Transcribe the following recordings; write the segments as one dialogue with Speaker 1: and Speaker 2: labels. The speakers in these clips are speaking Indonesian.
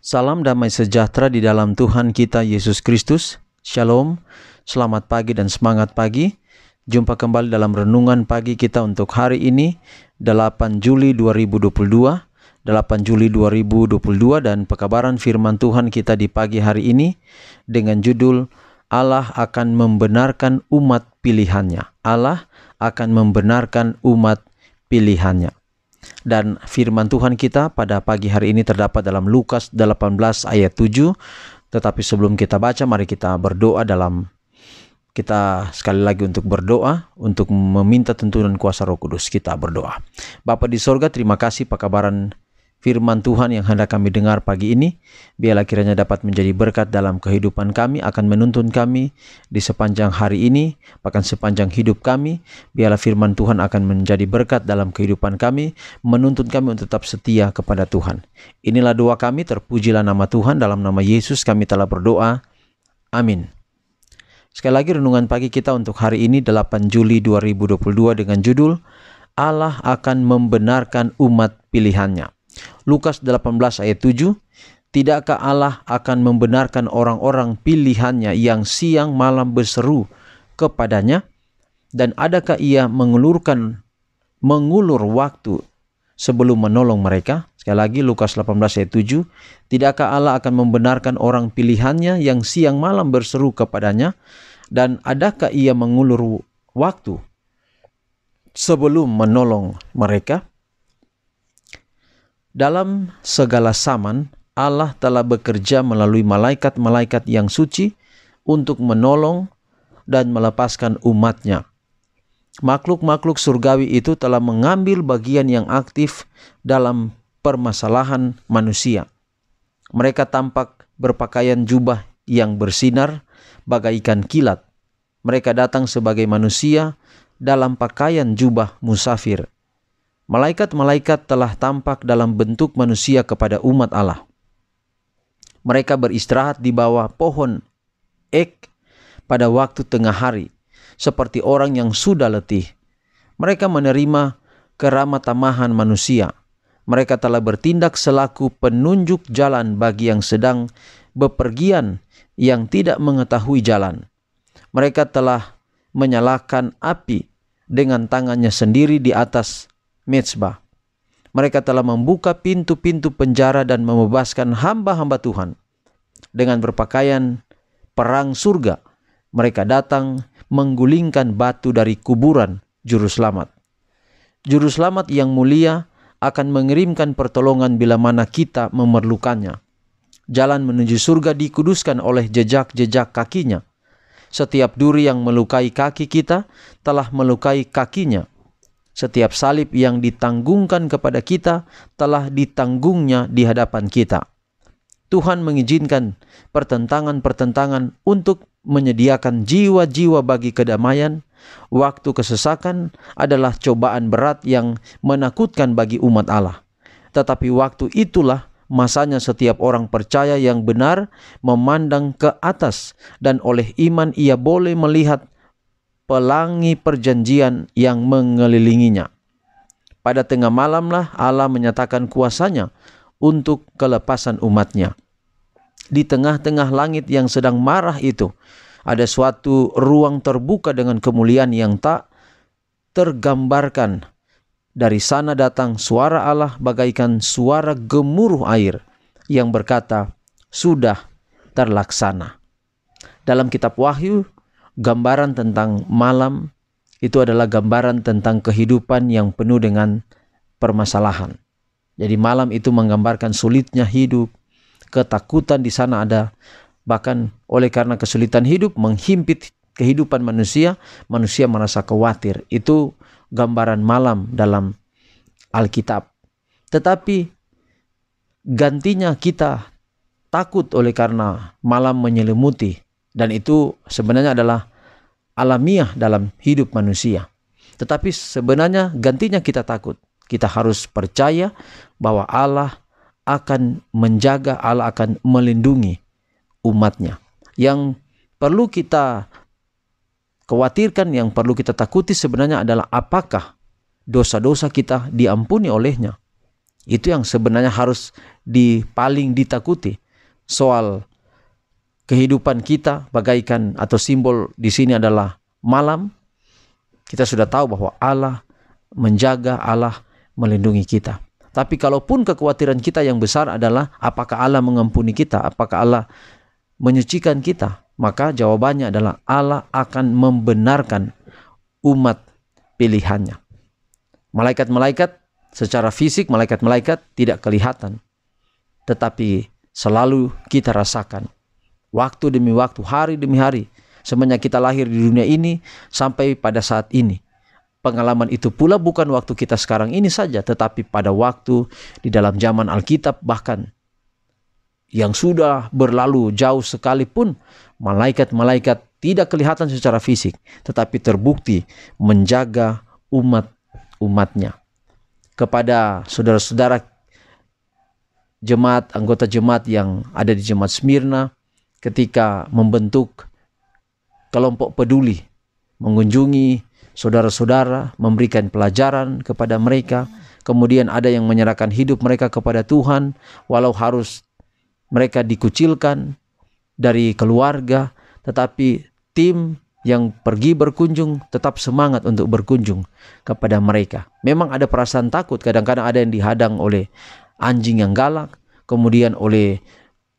Speaker 1: Salam damai sejahtera di dalam Tuhan kita Yesus Kristus. Shalom, selamat pagi dan semangat pagi. Jumpa kembali dalam renungan pagi kita untuk hari ini 8 Juli 2022 dan pekabaran firman Tuhan kita di pagi hari ini dengan judul Allah akan membenarkan umat pilihannya. Allah akan membenarkan umat pilihannya. Dan firman Tuhan kita pada pagi hari ini terdapat dalam Lukas 18 ayat 7. Tetapi sebelum kita baca, mari kita berdoa kita sekali lagi untuk berdoa, untuk meminta tuntunan kuasa Roh Kudus. Kita berdoa. Bapa di sorga, terima kasih pekabaran firman Tuhan yang hendak kami dengar pagi ini. Biarlah kiranya dapat menjadi berkat dalam kehidupan kami, akan menuntun kami di sepanjang hari ini, bahkan sepanjang hidup kami. Biarlah firman Tuhan akan menjadi berkat dalam kehidupan kami, menuntun kami untuk tetap setia kepada Tuhan. Inilah doa kami, terpujilah nama Tuhan, dalam nama Yesus kami telah berdoa. Amin. Sekali lagi renungan pagi kita untuk hari ini 8 Juli 2022 dengan judul Allah akan membenarkan umat pilihannya. Lukas 18 ayat 7, tidakkah Allah akan membenarkan orang-orang pilihannya yang siang malam berseru kepadanya? Dan adakah ia mengulur waktu sebelum menolong mereka? Sekali lagi Lukas 18 ayat 7, tidakkah Allah akan membenarkan orang pilihannya yang siang malam berseru kepadanya? Dan adakah ia mengulur waktu sebelum menolong mereka? Dalam segala zaman, Allah telah bekerja melalui malaikat-malaikat yang suci untuk menolong dan melepaskan umatnya. Makhluk-makhluk surgawi itu telah mengambil bagian yang aktif dalam permasalahan manusia. Mereka tampak berpakaian jubah yang bersinar bagaikan kilat. Mereka datang sebagai manusia dalam pakaian jubah musafir. Malaikat-malaikat telah tampak dalam bentuk manusia kepada umat Allah. Mereka beristirahat di bawah pohon ek pada waktu tengah hari, seperti orang yang sudah letih. Mereka menerima keramah tamahan manusia. Mereka telah bertindak selaku penunjuk jalan bagi yang sedang bepergian yang tidak mengetahui jalan. Mereka telah menyalakan api dengan tangannya sendiri di atas mezbah. Mereka telah membuka pintu-pintu penjara dan membebaskan hamba-hamba Tuhan. Dengan berpakaian perang surga, mereka datang menggulingkan batu dari kuburan juru selamat. Juru selamat yang mulia akan mengirimkan pertolongan bila mana kita memerlukannya. Jalan menuju surga dikuduskan oleh jejak-jejak kakinya. Setiap duri yang melukai kaki kita telah melukai kakinya. Setiap salib yang ditanggungkan kepada kita telah ditanggungnya di hadapan kita. Tuhan mengizinkan pertentangan-pertentangan untuk menyediakan jiwa-jiwa bagi kedamaian. Waktu kesesakan adalah cobaan berat yang menakutkan bagi umat Allah. Tetapi waktu itulah masanya setiap orang percaya yang benar memandang ke atas, dan oleh iman ia boleh melihat pelangi perjanjian yang mengelilinginya. Pada tengah malamlah Allah menyatakan kuasanya untuk kelepasan umatnya. Di tengah-tengah langit yang sedang marah itu, ada suatu ruang terbuka dengan kemuliaan yang tak tergambarkan. Dari sana datang suara Allah bagaikan suara gemuruh air yang berkata, "Sudah terlaksana." Dalam kitab Wahyu, gambaran tentang malam itu adalah gambaran tentang kehidupan yang penuh dengan permasalahan. Jadi malam itu menggambarkan sulitnya hidup, ketakutan di sana ada. Bahkan oleh karena kesulitan hidup menghimpit kehidupan manusia, manusia merasa khawatir. Itu gambaran malam dalam Alkitab. Tetapi gantinya kita takut oleh karena malam menyelimuti. Dan itu sebenarnya adalah alamiah dalam hidup manusia. Tetapi sebenarnya gantinya kita takut. Kita harus percaya bahwa Allah akan menjaga, Allah akan melindungi umatnya. Yang perlu kita khawatirkan, yang perlu kita takuti sebenarnya adalah apakah dosa-dosa kita diampuni olehnya. Itu yang sebenarnya harus paling ditakuti. Soal kehidupan kita bagaikan atau simbol di sini adalah malam. Kita sudah tahu bahwa Allah menjaga, Allah melindungi kita. Tapi kalaupun kekhawatiran kita yang besar adalah apakah Allah mengampuni kita, apakah Allah menyucikan kita, maka jawabannya adalah Allah akan membenarkan umat pilihannya. Malaikat-malaikat secara fisik, malaikat-malaikat tidak kelihatan, tetapi selalu kita rasakan. Waktu demi waktu, hari demi hari, semenjak kita lahir di dunia ini sampai pada saat ini. Pengalaman itu pula bukan waktu kita sekarang ini saja, tetapi pada waktu di dalam zaman Alkitab bahkan yang sudah berlalu jauh sekalipun, malaikat-malaikat tidak kelihatan secara fisik, tetapi terbukti menjaga umatnya. Kepada saudara-saudara jemaat, anggota jemaat yang ada di jemaat Smyrna, ketika membentuk kelompok peduli, mengunjungi saudara-saudara, memberikan pelajaran kepada mereka, kemudian ada yang menyerahkan hidup mereka kepada Tuhan, walau harus mereka dikucilkan dari keluarga, tetapi tim yang pergi berkunjung tetap semangat untuk berkunjung kepada mereka. Memang ada perasaan takut, kadang-kadang ada yang dihadang oleh anjing yang galak, kemudian oleh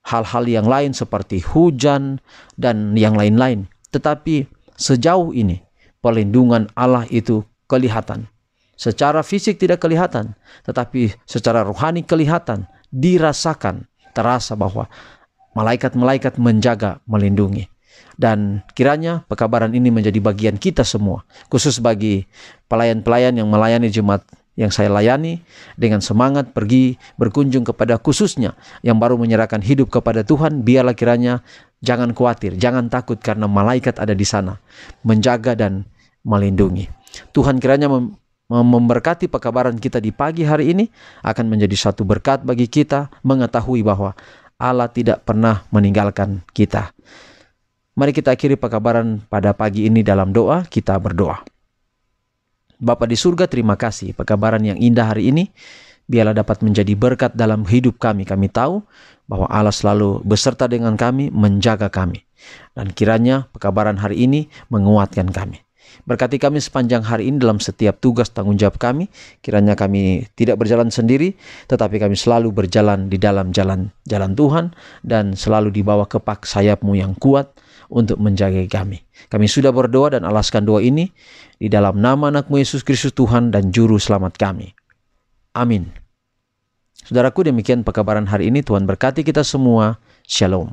Speaker 1: hal-hal yang lain seperti hujan dan yang lain-lain. Tetapi sejauh ini perlindungan Allah itu kelihatan. Secara fisik tidak kelihatan, tetapi secara rohani kelihatan, dirasakan, terasa bahwa malaikat-malaikat menjaga, melindungi. Dan kiranya pekabaran ini menjadi bagian kita semua, khusus bagi pelayan-pelayan yang melayani jemaat yang saya layani, dengan semangat pergi berkunjung kepada khususnya yang baru menyerahkan hidup kepada Tuhan. Biarlah kiranya jangan khawatir, jangan takut, karena malaikat ada di sana menjaga dan melindungi. Tuhan kiranya memberkati pekabaran kita di pagi hari ini, akan menjadi satu berkat bagi kita mengetahui bahwa Allah tidak pernah meninggalkan kita. Mari kita akhiri pekabaran pada pagi ini dalam doa. Kita berdoa. Bapa di surga, terima kasih pekabaran yang indah hari ini. Biarlah dapat menjadi berkat dalam hidup kami. Kami tahu bahwa Allah selalu beserta dengan kami, menjaga kami. Dan kiranya pekabaran hari ini menguatkan kami. Berkati kami sepanjang hari ini dalam setiap tugas tanggung jawab kami. Kiranya kami tidak berjalan sendiri, tetapi kami selalu berjalan di dalam jalan Tuhan, dan selalu di bawah kepak sayap-Mu yang kuat untuk menjaga kami. Kami sudah berdoa dan alaskan doa ini di dalam nama anak-Mu Yesus Kristus, Tuhan dan Juru Selamat kami. Amin. Saudaraku, demikian pekabaran hari ini. Tuhan berkati kita semua. Shalom.